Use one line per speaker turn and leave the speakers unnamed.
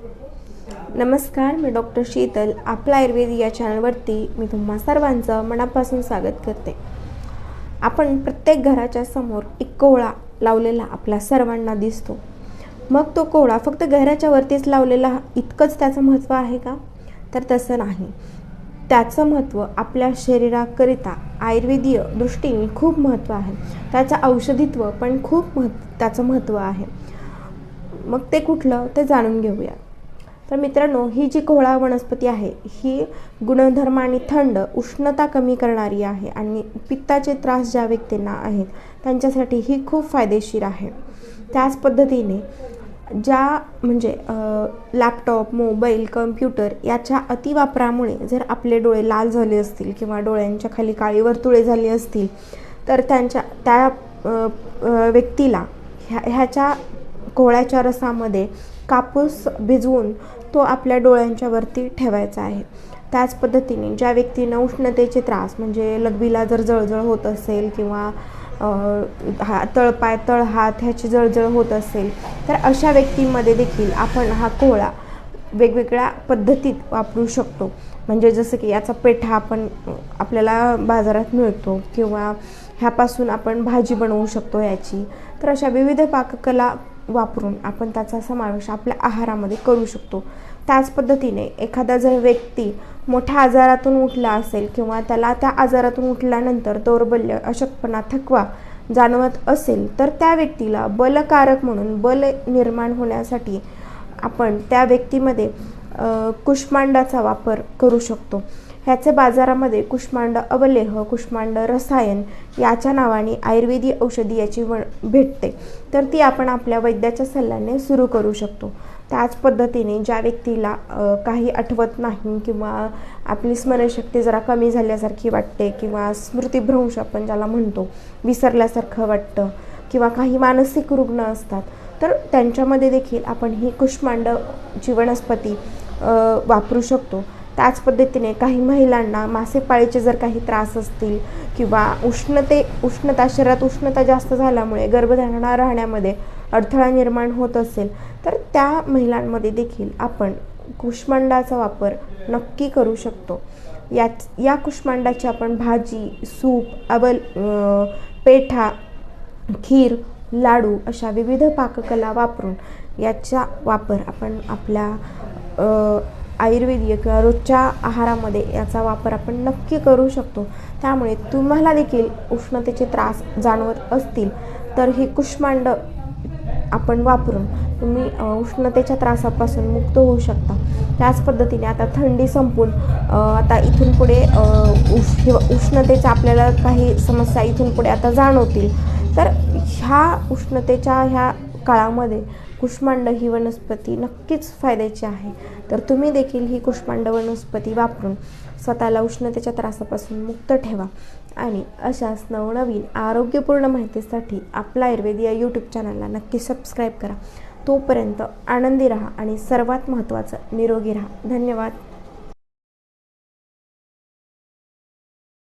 नमस्कार, मी डॉक्टर शीतल. आपला आयुर्वेद या चॅनलवरती मी तुम्हा सर्वांचं मनापासून स्वागत करते. आपण प्रत्येक घराच्या समोर एक कोहळा लावलेला आपल्या सर्वांना दिसतो. मग तो कोहळा फक्त घराच्या वरतीच लावलेला इतकंच त्याचं महत्त्व आहे का? तर तसं नाही. त्याचं महत्त्व आपल्या शरीराकरिता आयुर्वेदीय दृष्टीने खूप महत्त्व आहे. त्याचं औषधित्व पण खूप त्याचं महत्त्व आहे. मग ते कुठलं ते जाणून घेऊया. तर मित्रांनो, ही जी कोहळा वनस्पती आहे ही गुणधर्माने थंड, उष्णता कमी करणारी आहे आणि पित्ताचे त्रास ज्या व्यक्तींना आहेत त्यांच्यासाठी ही खूप फायदेशीर आहे. त्याच पद्धतीने लॅपटॉप, मोबाईल, कम्प्युटर याच्या अतिवापरामुळे जर आपले डोळे लाल झाले असतील किंवा डोळ्यांच्या खाली काळी वर्तुळे झाली असतील तर त्या व्यक्तीला ह्याच्या कोहळ्याच्या रसामध्ये कापूस भिजवून तो आपल्या डोळ्यांच्या वरती ठेवायचा आहे. त्याच पद्धतीने ज्या व्यक्तींना उष्णतेचे त्रास म्हणजे लघवीला जर जळजळ होत असेल किंवा तळपाय, तळहात ह्याची जळजळ होत असेल तर अशा व्यक्तींमध्ये देखील आपण हा कोहळा वेगवेगळ्या पद्धतीत वापरू शकतो. म्हणजे जसं की याचा पेठा आपल्याला बाजारात मिळतो किंवा ह्यापासून आपण भाजी बनवू शकतो याची. तर अशा विविध पाककला वापरून आपण त्याचा समावेश आपल्या आहारामध्ये करू शकतो. त्याच पद्धतीने एखादा जर व्यक्ती मोठ्या आजारातून उठला असेल किंवा त्याला त्या आजारातून उठल्यानंतर दौर्बल्य, अशक्तपणा, थकवा जाणवत असेल तर त्या व्यक्तीला बलकारक म्हणून बल निर्माण होण्यासाठी आपण त्या व्यक्तीमध्ये कुष्मांडाचा वापर करू शकतो. ह्याचे बाजारामध्ये कुष्मांड अवलेह, कुष्मांड रसायन याच्या नावाने आयुर्वेदिक औषधी याची भेटते. तर ती आपण आपल्या वैद्याच्या सल्ल्याने सुरू करू शकतो. त्याच पद्धतीने ज्या व्यक्तीला काही आठवत नाही किंवा आपली स्मरणशक्ती जरा कमी झाल्यासारखी वाटते किंवा स्मृतिभ्रंश आपण ज्याला म्हणतो, विसरल्यासारखं वाटतं किंवा काही मानसिक रुग्ण असतात तर त्यांच्यामध्ये देखील आपण ही कुष्मांडची वनस्पती वापरू शकतो. त्याच पद्धतीने काही महिलांना मासिक पाळीचे जर काही त्रास असतील किंवा उष्णता शरीरात उष्णता जास्त झाल्यामुळे गर्भधारणा राहण्यामध्ये अडथळा निर्माण होत असेल तर त्या महिलांमध्ये देखील आपण कुष्मांडाचा वापर नक्की करू शकतो. या कुष्मांडाची आपण भाजी, सूप, पेठा, खीर, लाडू अशा विविध पाककला वापरून याचा वापर आपण आपल्या आयुर्वेदीय किंवा रोजच्या आहारामध्ये याचा वापर आपण नक्की करू शकतो. त्यामुळे तुम्हाला देखील उष्णतेचे त्रास जाणवत असतील तर ही कुष्मांड आपण वापरून तुम्ही उष्णतेच्या त्रासापासून मुक्त होऊ शकता. त्याच पद्धतीने आता थंडी संपून आता इथून पुढे उष्णतेच्या आपल्याला काही समस्या इथून पुढे आता जाणवतील तर ह्या उष्णतेच्या ह्या काळामध्ये कुष्मांड ही वनस्पती नक्कीच फायद्याची आहे. तर तुम्ही देखील ही कुष्मांड वनस्पती वापरून स्वतःला उष्णतेच्या त्रासापासून मुक्त ठेवा आणि अशाच नवनवीन आरोग्यपूर्ण माहितीसाठी आपला आयुर्वेद या यूट्यूब चॅनलला नक्की सबस्क्राईब करा. तोपर्यंत आनंदी राहा आणि सर्वात महत्त्वाचं निरोगी राहा. धन्यवाद.